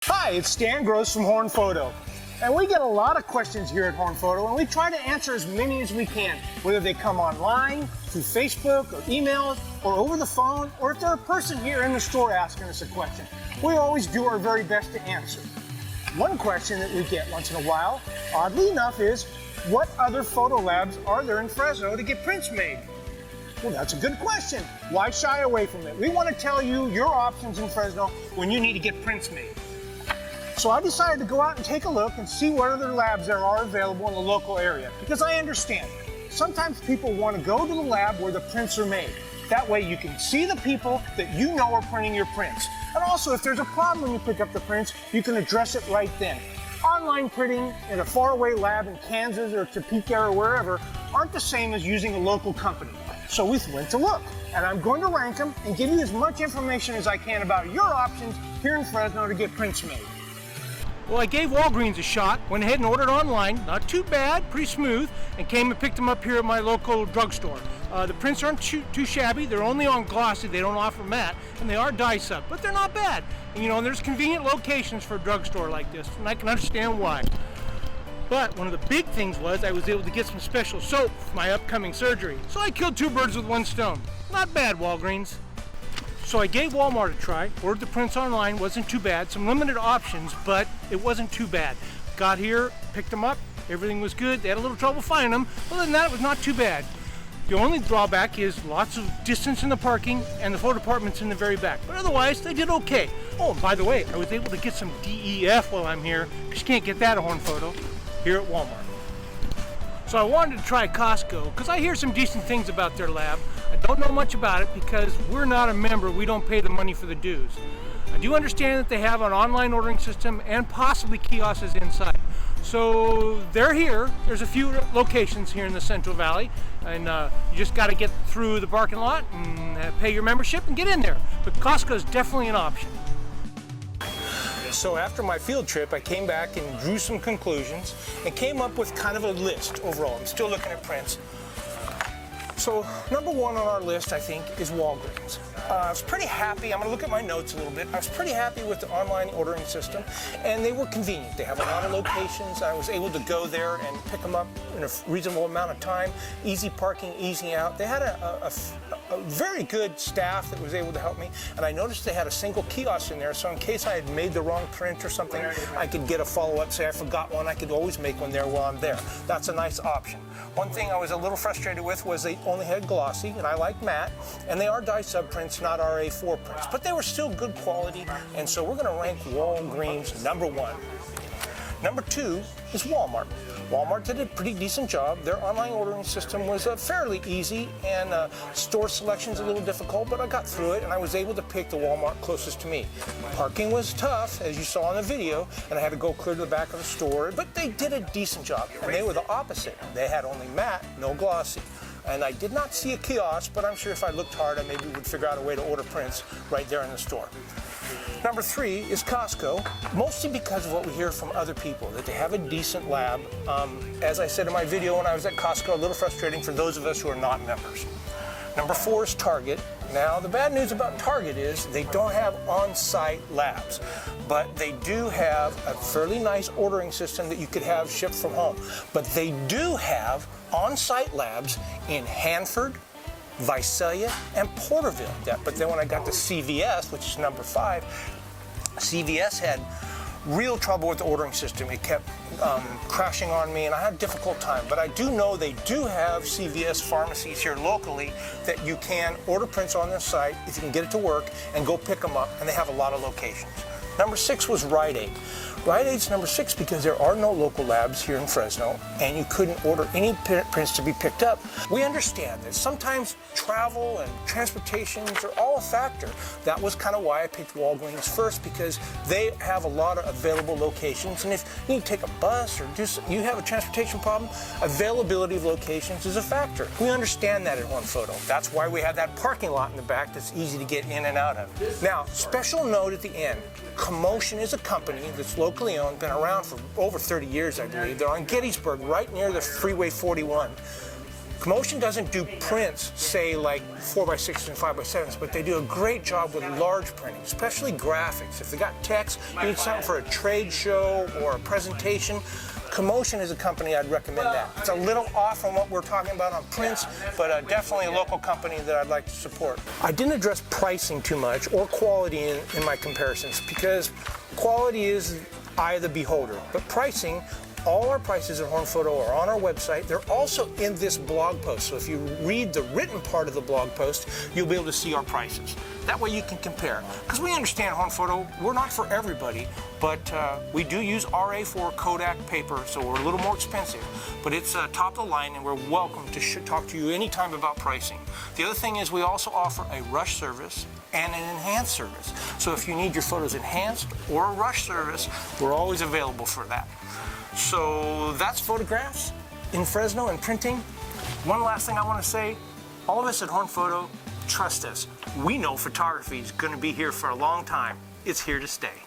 Hi, it's Stan Gross from Horn Photo. And we get a lot of questions here at Horn Photo, and we try to answer as many as we can, whether they come online, through Facebook, or emails, or over the phone, or if they're a person here in the store asking us a question. We always do our very best to answer. One question that we get once in a while, oddly enough, is what other photo labs are there in Fresno to get prints made? Well, that's a good question. Why shy away from it? We want to tell you your options in Fresno when you need to get prints made. So I decided to go out and take a look and see what other labs there are available in the local area. Because I understand, sometimes people want to go to the lab where the prints are made. That way you can see the people that you know are printing your prints. And also, if there's a problem when you pick up the prints, you can address it right then. Online printing in a faraway lab in Kansas or Topeka or wherever aren't the same as using a local company. So we went to look, and I'm going to rank them and give you as much information as I can about your options here in Fresno to get prints made. Well, I gave WALGREENS a shot, went ahead and ordered online, not too bad, pretty smooth, and came and picked them up here at my local drugstore. The prints aren't too shabby, they're only on glossy, they don't offer matte, and they are dice up, but they're not bad. And, and there's convenient locations for a drugstore like this, and I can understand why. But one of the big things was I was able to get some special soap for my upcoming surgery. So I killed two birds with one stone. Not bad, WALGREENS. So I gave Walmart a try, ordered the prints online, wasn't too bad. Some limited options, but it wasn't too bad. Got here, picked them up, everything was good. They had a little trouble finding them. Other than that, it was not too bad. The only drawback is lots of distance in the parking and the photo department's in the very back. But otherwise, they did okay. Oh, and by the way, I was able to get some DEF while I'm here, because you can't get that at Horn Photo here at Walmart. So I wanted to try COSTCO because I hear some decent things about their lab. I don't know much about it because we're not a member, we don't pay the money for the dues. I do understand that they have an online ordering system and possibly kiosks inside. So they're here. There's a few locations here in the Central Valley, and you just got to get through the parking lot and pay your membership and get in there. But COSTCO is definitely an option. So after my field trip, I came back and drew some conclusions and came up with kind of a list overall. I'm still looking at prints. So number one on our list, I think, is WALGREENS. I was pretty happy. I'm going to look at my notes a little bit. I was pretty happy with the online ordering system, and they were convenient. They have a lot of locations. I was able to go there and pick them up in a reasonable amount of time. Easy parking, easy out. They had a very good staff that was able to help me, and I noticed they had a single kiosk in there, so in case I had made the wrong print or something, I could get a follow-up, say I forgot one, I could always make one there while I'm there. That's a nice option. One thing I was a little frustrated with was they only had glossy, and I like matte, and they are die-sub prints, not RA4 prints, but they were still good quality, and so we're going to rank WALGREENS number one. Number two is Walmart. Walmart did a pretty decent job. Their online ordering system was fairly easy, and store selection's a little difficult, but I got through it and I was able to pick the Walmart closest to me. Parking was tough, as you saw in the video, and I had to go clear to the back of the store, but they did a decent job, and they were the opposite. They had only matte, no glossy. And I did not see a kiosk, but I'm sure if I looked hard, I maybe would figure out a way to order prints right there in the store. Number three is COSTCO, mostly because of what we hear from other people, that they have a decent lab. As I said in my video when I was at COSTCO, a little frustrating for those of us who are not members. Number four is Target. Now, the bad news about Target is they don't have on-site labs, but they do have a fairly nice ordering system that you could have shipped from home. But they do have on-site labs in Hanford, Visalia, and Porterville. But then when I got to CVS, which is number five, CVS had real trouble with the ordering system. It kept crashing on me, and I had a difficult time. But I do know they do have CVS pharmacies here locally that you can order prints on their site if you can get it to work and go pick them up, and they have a lot of locations. Number six was RITE. RITE Aid's number six because there are no local labs here in Fresno, and you couldn't order any prints to be picked up. We understand that sometimes travel and transportations are all a factor. That was kind of why I picked WALGREENS first, because they have a lot of available locations, and if you need to take a bus or you have a transportation problem, availability of locations is a factor. We understand that at Horn Photo. That's why we have that parking lot in the back that's easy to get in and out of. Now, special note at the end, Commotion is a company that's locally owned, been around for over 30 years, I believe. They're on Gettysburg, right near the Freeway 41. Commotion doesn't do prints, say like 4x6s and 5x7s, but they do a great job with large printing, especially graphics. If they got text, you need something for a trade show or a presentation, Commotion is a company I'd recommend that. It's a little off from what we're talking about on prints, but definitely a local company that I'd like to support. I didn't address pricing too much or quality in my comparisons because quality is eye of the beholder, but pricing, all our prices at Horn Photo are on our website. They're also in this blog post. So if you read the written part of the blog post, you'll be able to see our prices. That way you can compare. Because we understand Horn Photo, we're not for everybody, but we do use RA4 Kodak paper, so we're a little more expensive. But it's top of the line, and we're welcome to talk to you anytime about pricing. The other thing is we also offer a rush service and an enhanced service. So if you need your photos enhanced or a rush service, we're always available for that. So that's photographs in Fresno and printing. One last thing I want to say, all of us at Horn Photo, trust us. We know photography is going to be here for a long time. It's here to stay.